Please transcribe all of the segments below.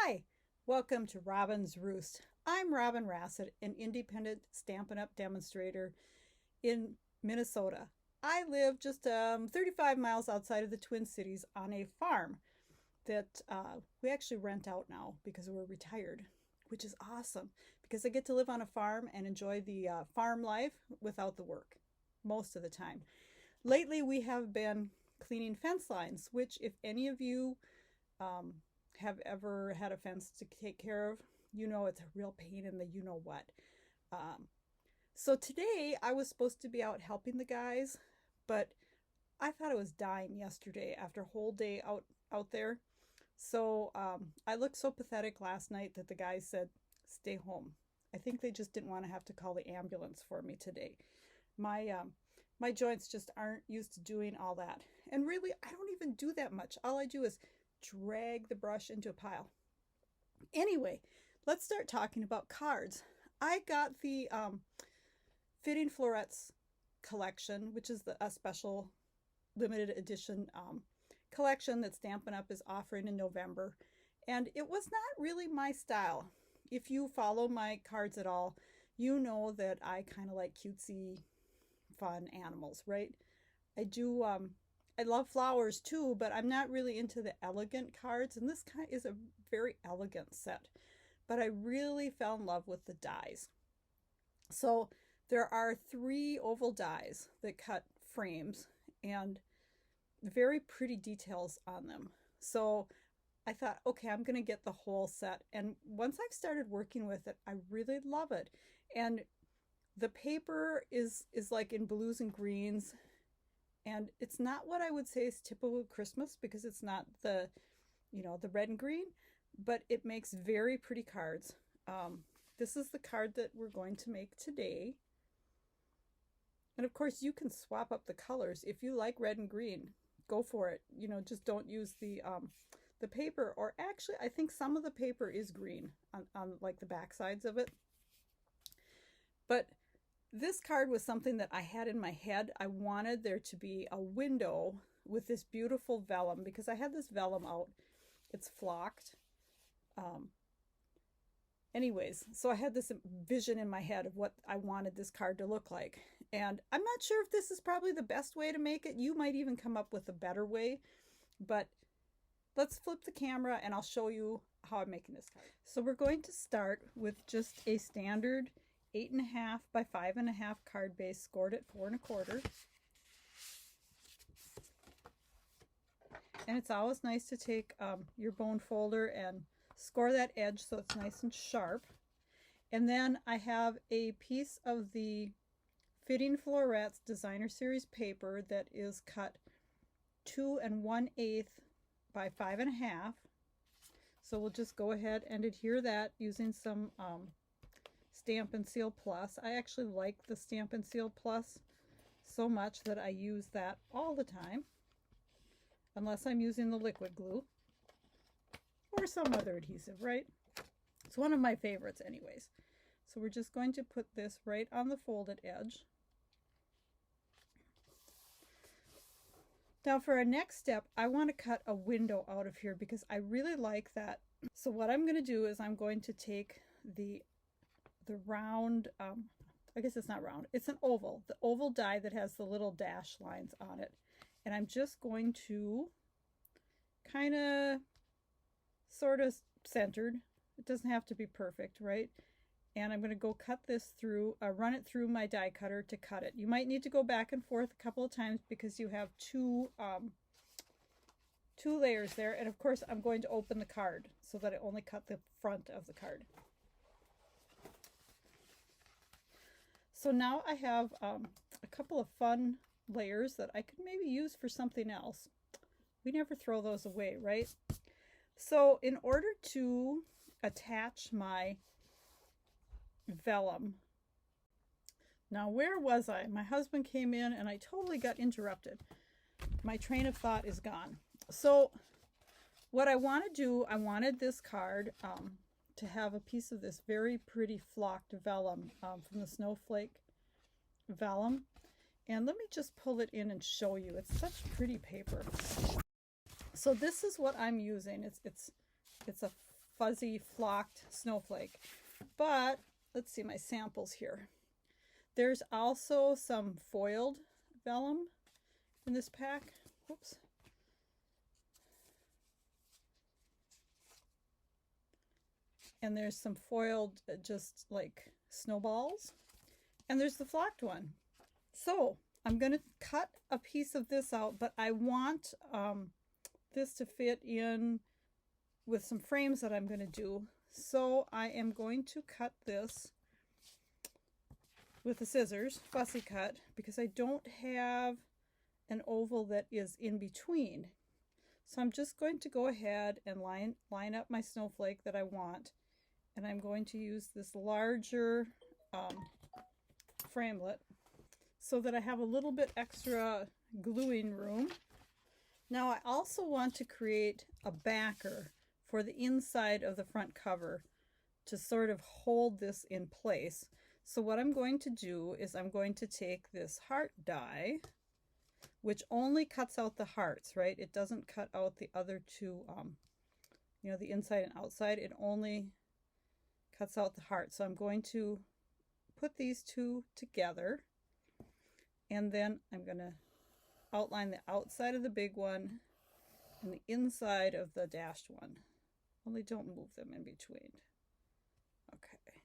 Hi, welcome to Robyn's Roost. I'm Robyn Rassett, an independent Stampin' Up! Demonstrator in Minnesota. I live just 35 miles outside of the Twin Cities on a farm that we actually rent out now because we're retired, which is awesome because I get to live on a farm and enjoy the farm life without the work most of the time. Lately, we have been cleaning fence lines, which if any of you have ever had a fence to take care of, you know it's a real pain in the you-know-what. So today I was supposed to be out helping the guys, but I thought I was dying yesterday after a whole day out there. So I looked so pathetic last night that the guys said, stay home. I think they just didn't want to have to call the ambulance for me today. My joints just aren't used to doing all that. And really, I don't even do that much. All I do is drag the brush into a pile. Anyway, let's start talking about cards. I got the Fitting Florets collection, which is a special limited edition collection that Stampin' Up! Is offering in November. And it was not really my style. If you follow my cards at all, you know that I kind of like cutesy, fun animals, right? I love flowers too, but I'm not really into the elegant cards, and this kind is a very elegant set. But I really fell in love with the dies. So there are 3 oval dies that cut frames and very pretty details on them. So I thought, okay, I'm going to get the whole set. And once I've started working with it, I really love it. And the paper is like in blues and greens. And it's not what I would say is typical Christmas because it's not the red and green, but it makes very pretty cards. This is the card that we're going to make today. And of course you can swap up the colors. If you like red and green, go for it. Just don't use the paper, or actually I think some of the paper is green on like the back sides of it. But this card was something that I had in my head. I wanted there to be a window with this beautiful vellum because I had this vellum out. It's flocked. Anyways, so I had this vision in my head of what I wanted this card to look like. And I'm not sure if this is probably the best way to make it. You might even come up with a better way. But let's flip the camera and I'll show you how I'm making this card. So we're going to start with just a standard 8.5 by 5.5 card base scored at 4 1/4. And it's always nice to take your bone folder and score that edge so it's nice and sharp. And then I have a piece of the Fitting Florets Designer Series paper that is cut 2 1/8 by 5.5. So we'll just go ahead and adhere that using some Stampin' Seal Plus. I actually like the Stampin' Seal Plus so much that I use that all the time, unless I'm using the liquid glue or some other adhesive, right? It's one of my favorites anyways. So we're just going to put this right on the folded edge. Now for our next step, I want to cut a window out of here because I really like that. So what I'm going to do is I'm going to take the round, I guess it's not round, it's an oval, the oval die that has the little dash lines on it. And I'm just going to kind of sort of centered. It doesn't have to be perfect, right? And I'm going to go cut this through, run it through my die cutter to cut it. You might need to go back and forth a couple of times because you have two layers there. And of course I'm going to open the card so that I only cut the front of the card. So now I have a couple of fun layers that I could maybe use for something else. We never throw those away, right? So in order to attach my vellum, now where was I? My husband came in and I totally got interrupted. My train of thought is gone. So what I want to do, I wanted this card to have a piece of this very pretty flocked vellum from the Snowflake Vellum. And let me just pull it in and show you. It's such pretty paper. So this is what I'm using. It's a fuzzy flocked snowflake. But let's see my samples here. There's also some foiled vellum in this pack. Whoops. And there's some foiled just like snowballs. And there's the flocked one. So I'm going to cut a piece of this out, but I want this to fit in with some frames that I'm going to do. So I am going to cut this with the scissors, fussy cut, because I don't have an oval that is in between. So I'm just going to go ahead and line up my snowflake that I want. And I'm going to use this larger framelit so that I have a little bit extra gluing room. Now I also want to create a backer for the inside of the front cover to sort of hold this in place. So what I'm going to do is I'm going to take this heart die, which only cuts out the hearts, right? It doesn't cut out the other two, you know, the inside and outside. It only cuts out the heart. So I'm going to put these two together, and then I'm going to outline the outside of the big one and the inside of the dashed one. Only don't move them in between. Okay.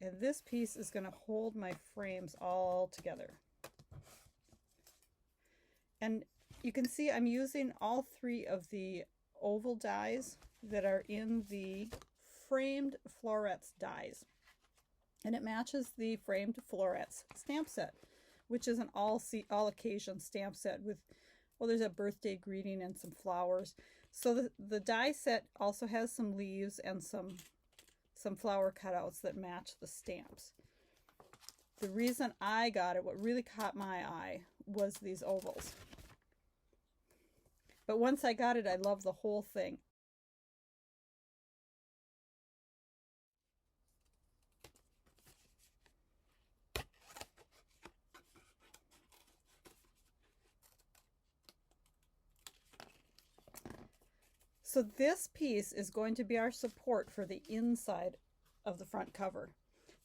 And this piece is going to hold my frames all together. And you can see I'm using all three of the oval dies that are in the framed Florets dies. And it matches the framed Florets stamp set, which is an all occasion stamp set with, well, there's a birthday greeting and some flowers. So the die set also has some leaves and some flower cutouts that match the stamps. The reason I got it, what really caught my eye, was these ovals. But once I got it, I loved the whole thing. So this piece is going to be our support for the inside of the front cover.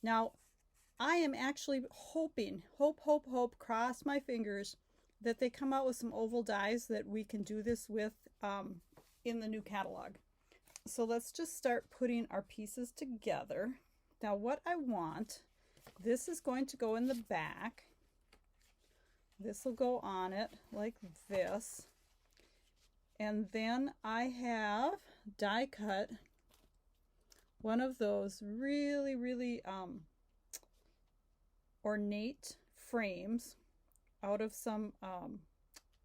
Now, I am actually hoping, hope, cross my fingers, that they come out with some oval dies that we can do this with in the new catalog. So let's just start putting our pieces together. Now what I want, this is going to go in the back. This will go on it like this. And then I have die cut one of those really ornate frames out of some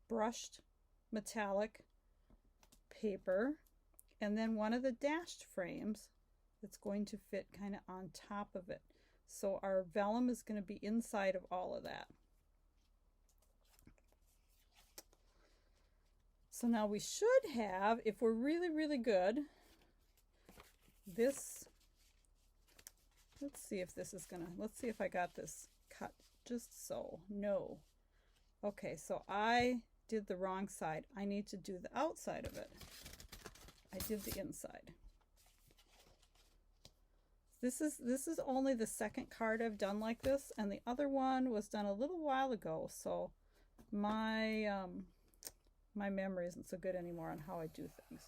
brushed metallic paper, and then one of the dashed frames that's going to fit kind of on top of it. So our vellum is going to be inside of all of that. So now we should have, if we're really good, this, let's see if this is gonna, let's see if I got this cut just so. No. Okay, so I did the wrong side. I need to do the outside of it. I did the inside. This is only the second card I've done like this, and the other one was done a little while ago, so my my memory isn't so good anymore on how I do things.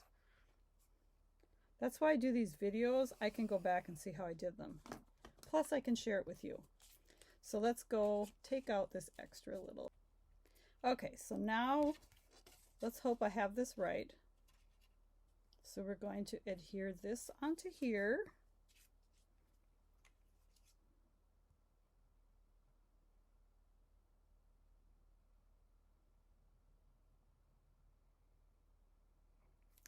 That's why I do these videos. I can go back and see how I did them. Plus I can share it with you. So let's go take out this extra little. Okay, so now let's hope I have this right. So we're going to adhere this onto here.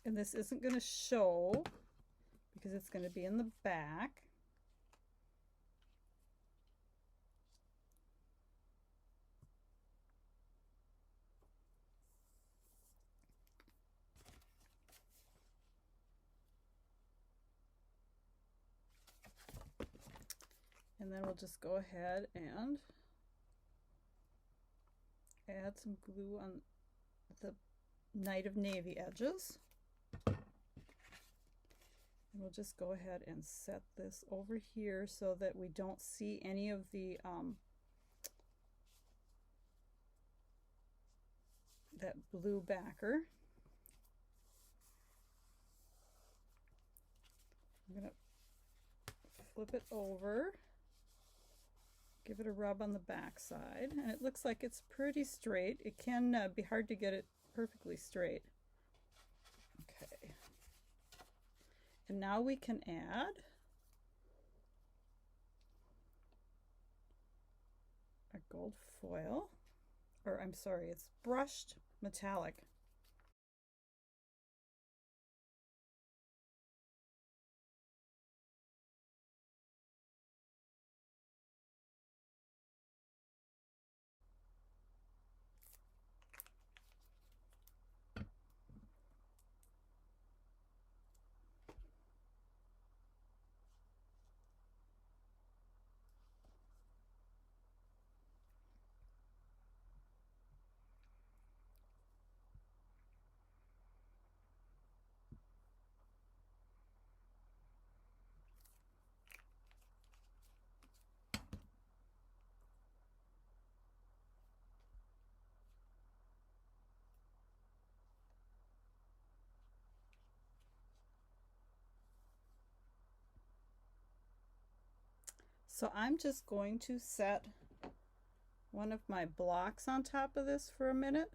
And this isn't going to show because it's going to be in the back. And then we'll just go ahead and add some glue on the Night of Navy edges. We'll just go ahead and set this over here so that we don't see any of the that blue backer. I'm going to flip it over, give it a rub on the back side, and it looks like it's pretty straight. It can be hard to get it perfectly straight. Okay. And now we can add our gold foil, or I'm sorry, it's brushed metallic. So I'm just going to set one of my blocks on top of this for a minute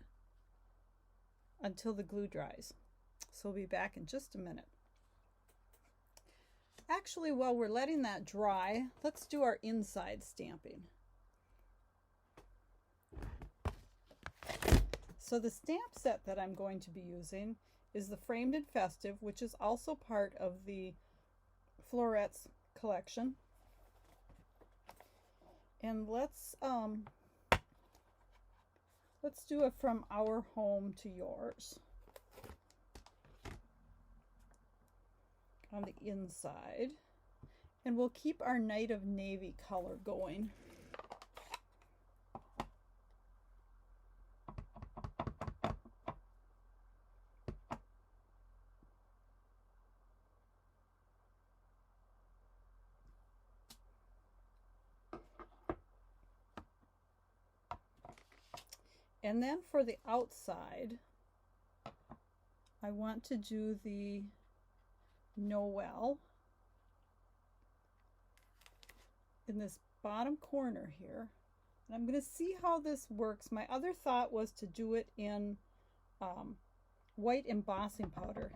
until the glue dries. So we'll be back in just a minute. Actually, while we're letting that dry, let's do our inside stamping. So the stamp set that I'm going to be using is the Framed in Festive, which is also part of the Florets collection. And let's do it from our home to yours on the inside, and we'll keep our Night of Navy color going. And then for the outside, I want to do the Noel in this bottom corner here. And I'm going to see how this works. My other thought was to do it in white embossing powder.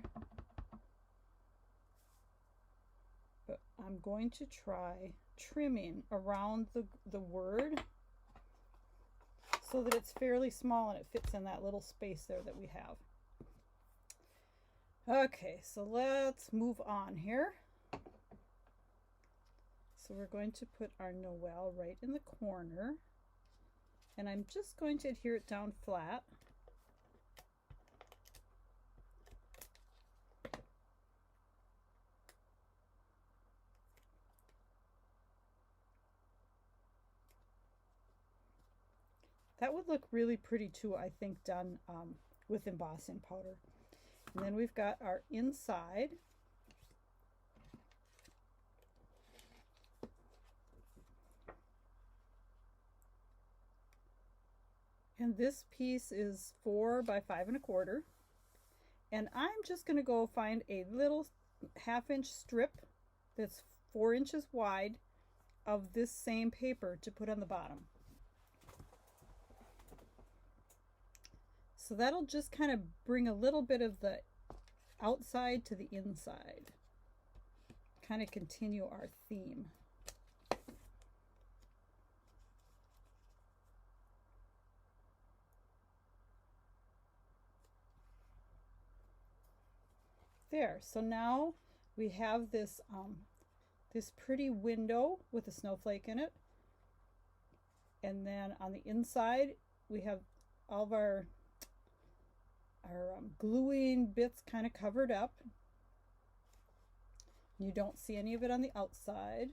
But I'm going to try trimming around the word so that it's fairly small and it fits in that little space there that we have. Okay, so let's move on here. So we're going to put our Noel right in the corner, and I'm just going to adhere it down flat. That would look really pretty too, I think, done with embossing powder. And then we've got our inside. And this piece is 4 by 5 1/4. And I'm just going to go find a little 1/2 inch strip that's 4 inches wide of this same paper to put on the bottom. So that'll just kind of bring a little bit of the outside to the inside. Kind of continue our theme. There, so now we have this this pretty window with a snowflake in it. And then on the inside we have all of our gluing bits kind of covered up. You don't see any of it on the outside.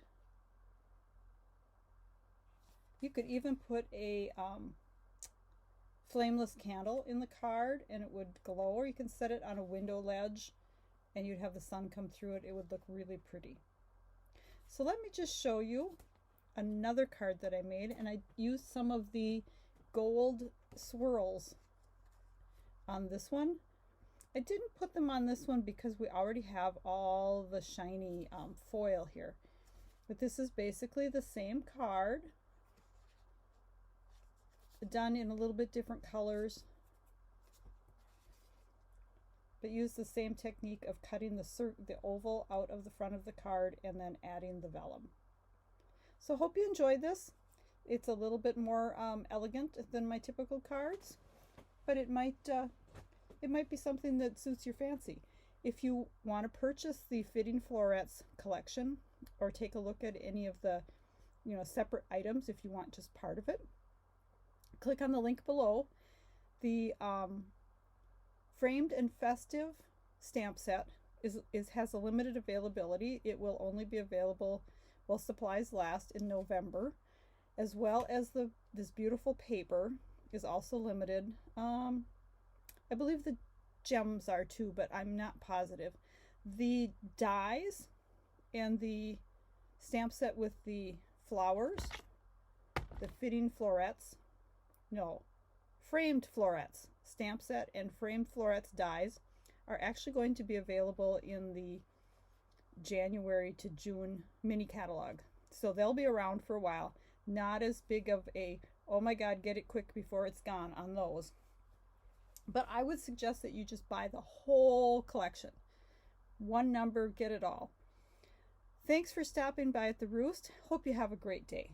You could even put a flameless candle in the card and it would glow, or you can set it on a window ledge and you'd have the sun come through it. It would look really pretty. So let me just show you another card that I made, and I used some of the gold swirls on this one. I didn't put them on this one because we already have all the shiny foil here. But this is basically the same card, done in a little bit different colors, but use the same technique of cutting the oval out of the front of the card and then adding the vellum. So hope you enjoyed this. It's a little bit more elegant than my typical cards, but it might be something that suits your fancy. If you want to purchase the Fitting Florets collection or take a look at any of the separate items, if you want just part of it, click on the link below. The Framed and Festive stamp set has a limited availability. It will only be available while supplies last in November, as well as this beautiful paper is also limited. I believe the gems are too, but I'm not positive. The dies and the stamp set with the flowers, the Fitting Florets, no, Framed Florets stamp set and Framed Florets dies are actually going to be available in the January to June mini catalog. So they'll be around for a while. Not as big of a, oh my God, get it quick before it's gone on those. But I would suggest that you just buy the whole collection. One number, get it all. Thanks for stopping by at the Roost. Hope you have a great day.